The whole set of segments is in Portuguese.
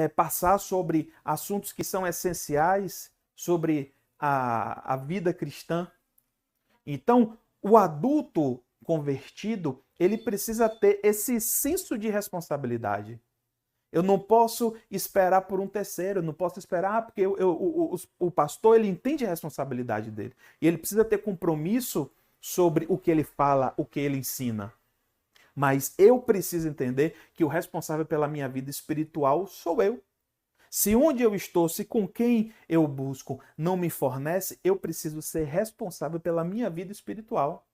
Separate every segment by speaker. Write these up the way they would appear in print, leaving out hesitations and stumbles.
Speaker 1: passar sobre assuntos que são essenciais sobre a vida cristã. Então, o adulto convertido, ele precisa ter esse senso de responsabilidade. Eu não posso esperar por um terceiro, eu não posso esperar porque o pastor ele entende a responsabilidade dele. E ele precisa ter compromisso sobre o que ele fala, o que ele ensina. Mas eu preciso entender que o responsável pela minha vida espiritual sou eu. Se onde eu estou, se com quem eu busco não me fornece, eu preciso ser responsável pela minha vida espiritual.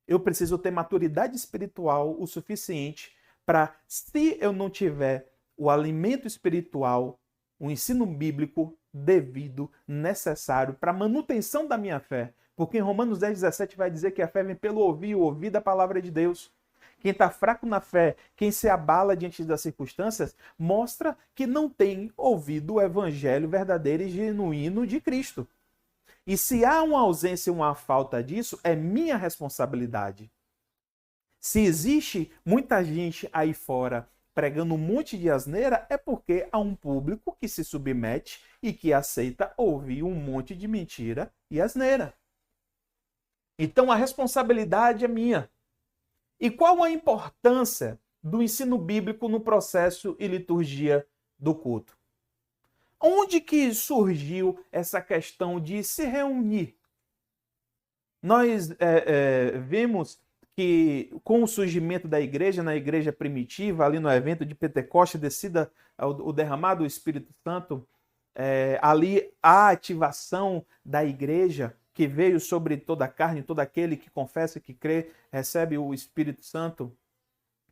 Speaker 1: Eu preciso ter maturidade espiritual o suficiente para, se eu não tiver o alimento espiritual, o ensino bíblico devido, necessário para a manutenção da minha fé. Porque em Romanos 10:17 vai dizer que a fé vem pelo ouvir, o ouvir da palavra de Deus. Quem está fraco na fé, quem se abala diante das circunstâncias, mostra que não tem ouvido o evangelho verdadeiro e genuíno de Cristo. E se há uma ausência, uma falta disso, é minha responsabilidade. Se existe muita gente aí fora pregando um monte de asneira, é porque há um público que se submete e que aceita ouvir um monte de mentira e asneira. Então a responsabilidade é minha. E qual a importância do ensino bíblico no processo e liturgia do culto? Onde que surgiu essa questão de se reunir? Nós vemos que com o surgimento da igreja, na igreja primitiva, ali no evento de Pentecostes, descida o derramado do Espírito Santo, ali a ativação da igreja, que veio sobre toda a carne, todo aquele que confessa, que crê, recebe o Espírito Santo,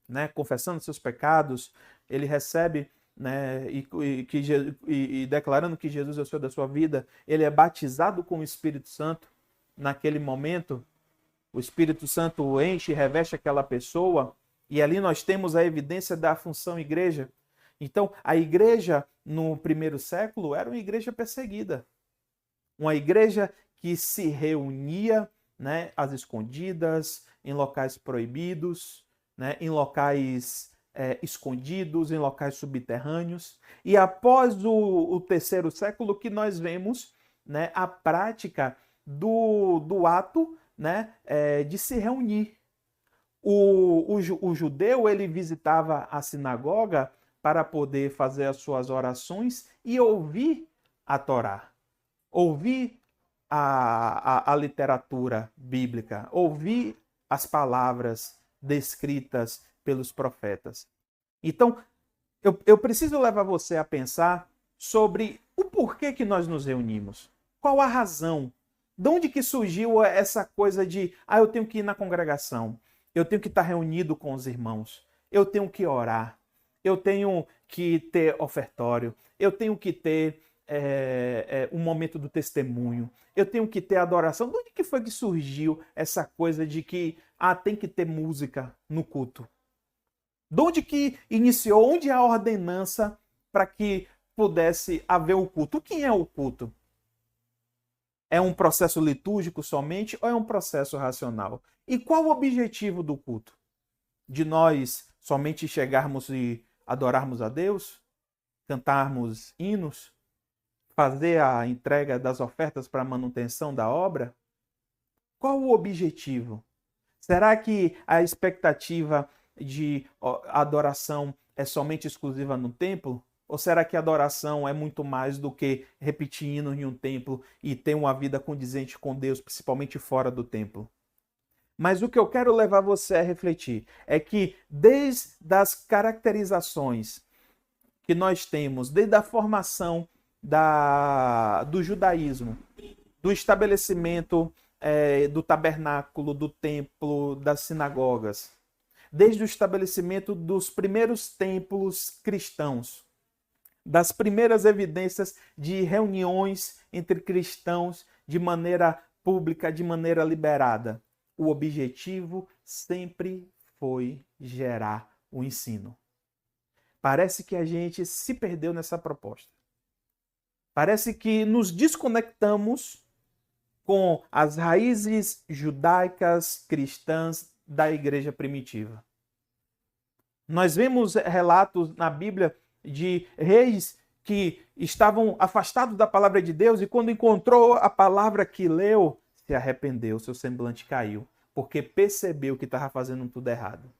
Speaker 1: né, confessando seus pecados, ele recebe, né, e declarando que Jesus é o Senhor da sua vida, ele é batizado com o Espírito Santo. Naquele momento, o Espírito Santo enche e reveste aquela pessoa, e ali nós temos a evidência da função igreja. Então, a igreja no primeiro século era uma igreja perseguida, uma igreja que se reunia, né, às escondidas, em locais proibidos, né, em locais escondidos, em locais subterrâneos. E após o terceiro século que nós vemos, né, a prática do ato, né, de se reunir. O judeu ele visitava a sinagoga para poder fazer as suas orações e ouvir a Torá, ouvir a literatura bíblica, ouvir as palavras descritas pelos profetas. Então, eu preciso levar você a pensar sobre o porquê que nós nos reunimos. Qual a razão? De onde que surgiu essa coisa de, eu tenho que ir na congregação, eu tenho que estar reunido com os irmãos, eu tenho que orar, eu tenho que ter ofertório, eu tenho que ter um momento do testemunho, eu tenho que ter adoração. De onde que foi que surgiu essa coisa de que tem que ter música no culto? De onde que iniciou, onde é a ordenança para que pudesse haver o culto? O que é o culto? É um processo litúrgico somente ou é um processo racional? E qual o objetivo do culto? De nós somente chegarmos e adorarmos a Deus? Cantarmos hinos? Fazer a entrega das ofertas para a manutenção da obra? Qual o objetivo? Será que a expectativa de adoração é somente exclusiva no templo? Ou será que a adoração é muito mais do que repetir hinos em um templo e ter uma vida condizente com Deus, principalmente fora do templo? Mas o que eu quero levar você a refletir é que desde as caracterizações que nós temos, desde a formação do judaísmo, do estabelecimento do tabernáculo, do templo, das sinagogas, desde o estabelecimento dos primeiros templos cristãos, das primeiras evidências de reuniões entre cristãos de maneira pública, de maneira liberada. O objetivo sempre foi gerar o ensino. Parece que a gente se perdeu nessa proposta. Parece que nos desconectamos com as raízes judaicas cristãs da igreja primitiva. Nós vemos relatos na Bíblia de reis que estavam afastados da palavra de Deus e quando encontrou a palavra que leu, se arrependeu, seu semblante caiu, porque percebeu que estava fazendo tudo errado.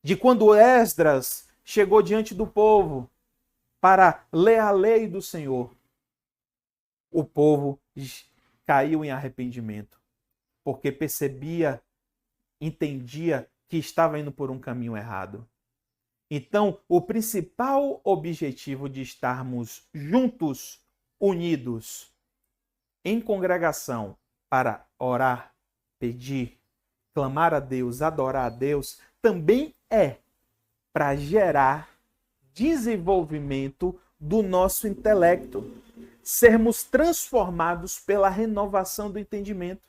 Speaker 1: De quando Esdras chegou diante do povo para ler a lei do Senhor, o povo caiu em arrependimento, porque percebia, entendia que estava indo por um caminho errado. Então, o principal objetivo de estarmos juntos, unidos, em congregação, para orar, pedir, clamar a Deus, adorar a Deus, também é para gerar desenvolvimento do nosso intelecto, sermos transformados pela renovação do entendimento,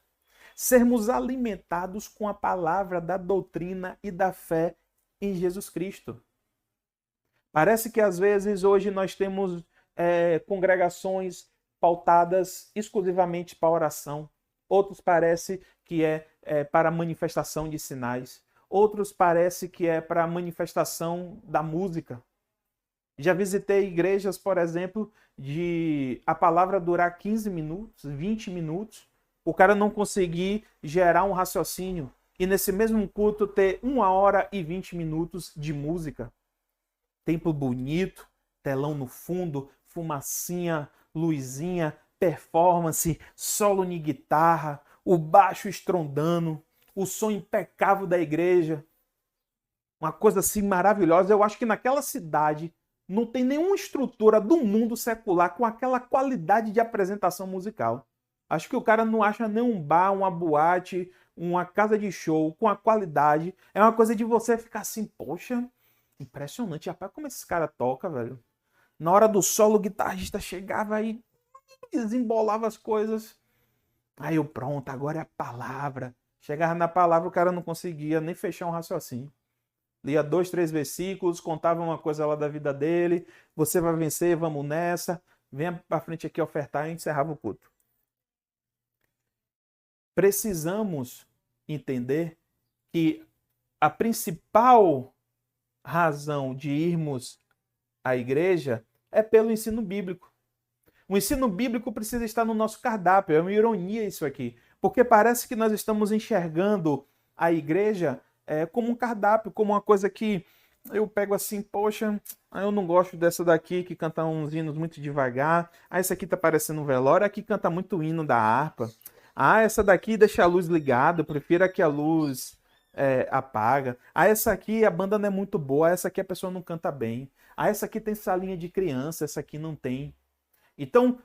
Speaker 1: sermos alimentados com a palavra da doutrina e da fé em Jesus Cristo. Parece que às vezes hoje nós temos congregações pautadas exclusivamente para oração. Outros parece que é para manifestação de sinais. Outros parece que é para manifestação da música. Já visitei igrejas, por exemplo, de a palavra durar 15 minutos, 20 minutos, o cara não conseguir gerar um raciocínio. E nesse mesmo culto ter 1 hora e 20 minutos de música. Templo bonito, telão no fundo, fumacinha, luzinha, performance, solo de guitarra, o baixo estrondando, o som impecável da igreja. Uma coisa assim maravilhosa. Eu acho que naquela cidade não tem nenhuma estrutura do mundo secular com aquela qualidade de apresentação musical. Acho que o cara não acha nenhum bar, uma boate, uma casa de show com a qualidade. É uma coisa de você ficar assim, poxa, impressionante. Rapaz, como esse cara toca, velho. Na hora do solo, o guitarrista chegava aí, desembolava as coisas. Aí eu, pronto, agora é a palavra. Chegava na palavra, o cara não conseguia nem fechar um raciocínio. Lia 2, 3 versículos, contava uma coisa lá da vida dele. Você vai vencer, vamos nessa. Venha pra frente aqui ofertar e encerrava o culto. Precisamos entender que a principal razão de irmos à igreja é pelo ensino bíblico. O ensino bíblico precisa estar no nosso cardápio. É uma ironia isso aqui. Porque parece que nós estamos enxergando a igreja como um cardápio, como uma coisa que eu pego assim, poxa, eu não gosto dessa daqui que canta uns hinos muito devagar. Ah, essa aqui tá parecendo um velório. Aqui canta muito hino da harpa. Ah, essa daqui deixa a luz ligada. Eu prefiro a que a luz apaga. Ah, essa aqui a banda não é muito boa. Essa aqui a pessoa não canta bem. Ah, essa aqui tem salinha de criança. Essa aqui não tem. Então,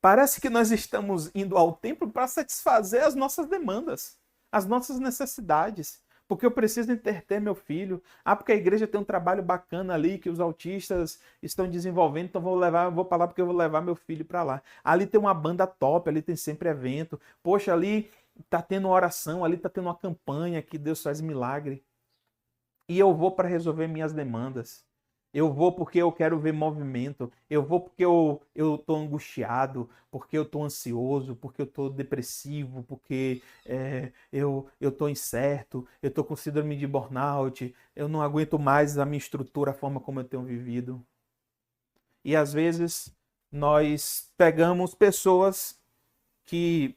Speaker 1: parece que nós estamos indo ao templo para satisfazer as nossas demandas, as nossas necessidades. Porque eu preciso entreter meu filho. Ah, porque a igreja tem um trabalho bacana ali que os autistas estão desenvolvendo, então vou para lá porque eu vou levar meu filho para lá. Ali tem uma banda top, ali tem sempre evento. Poxa, ali tá tendo oração, ali tá tendo uma campanha que Deus faz milagre. E eu vou para resolver minhas demandas. Eu vou porque eu quero ver movimento. Eu vou porque eu estou angustiado, porque eu estou ansioso, porque eu estou depressivo, porque eu estou incerto, eu estou com síndrome de burnout, eu não aguento mais a minha estrutura, a forma como eu tenho vivido. E às vezes nós pegamos pessoas que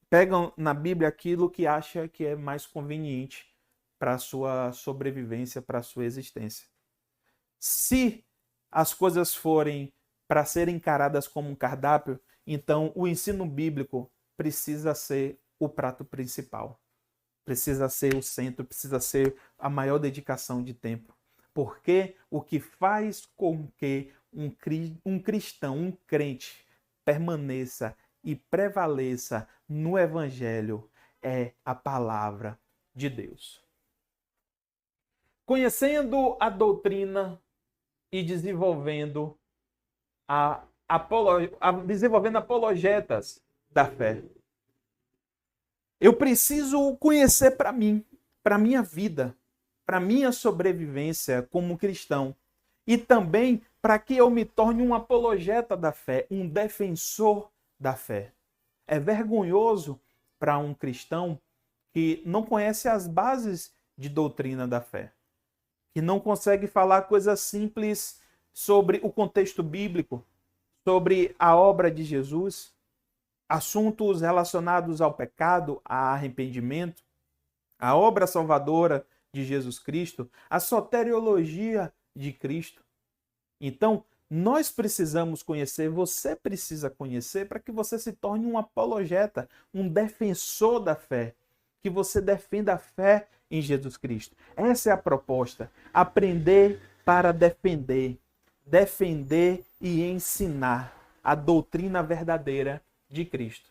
Speaker 1: pegam na Bíblia aquilo que acha que é mais conveniente para a sua sobrevivência, para a sua existência. Se as coisas forem para serem encaradas como um cardápio, então o ensino bíblico precisa ser o prato principal. Precisa ser o centro, precisa ser a maior dedicação de tempo. Porque o que faz com que um cristão, um crente, permaneça e prevaleça no Evangelho é a palavra de Deus. Conhecendo a doutrina e desenvolvendo desenvolvendo apologetas da fé. Eu preciso conhecer para mim, para minha vida, para minha sobrevivência como cristão e também para que eu me torne um apologeta da fé, um defensor da fé. É vergonhoso para um cristão que não conhece as bases de doutrina da fé, que não consegue falar coisas simples sobre o contexto bíblico, sobre a obra de Jesus, assuntos relacionados ao pecado, a arrependimento, a obra salvadora de Jesus Cristo, a soteriologia de Cristo. Então, nós precisamos conhecer, você precisa conhecer para que você se torne um apologeta, um defensor da fé, que você defenda a fé em Jesus Cristo. Essa é a proposta. Aprender para defender. Defender e ensinar a doutrina verdadeira de Cristo.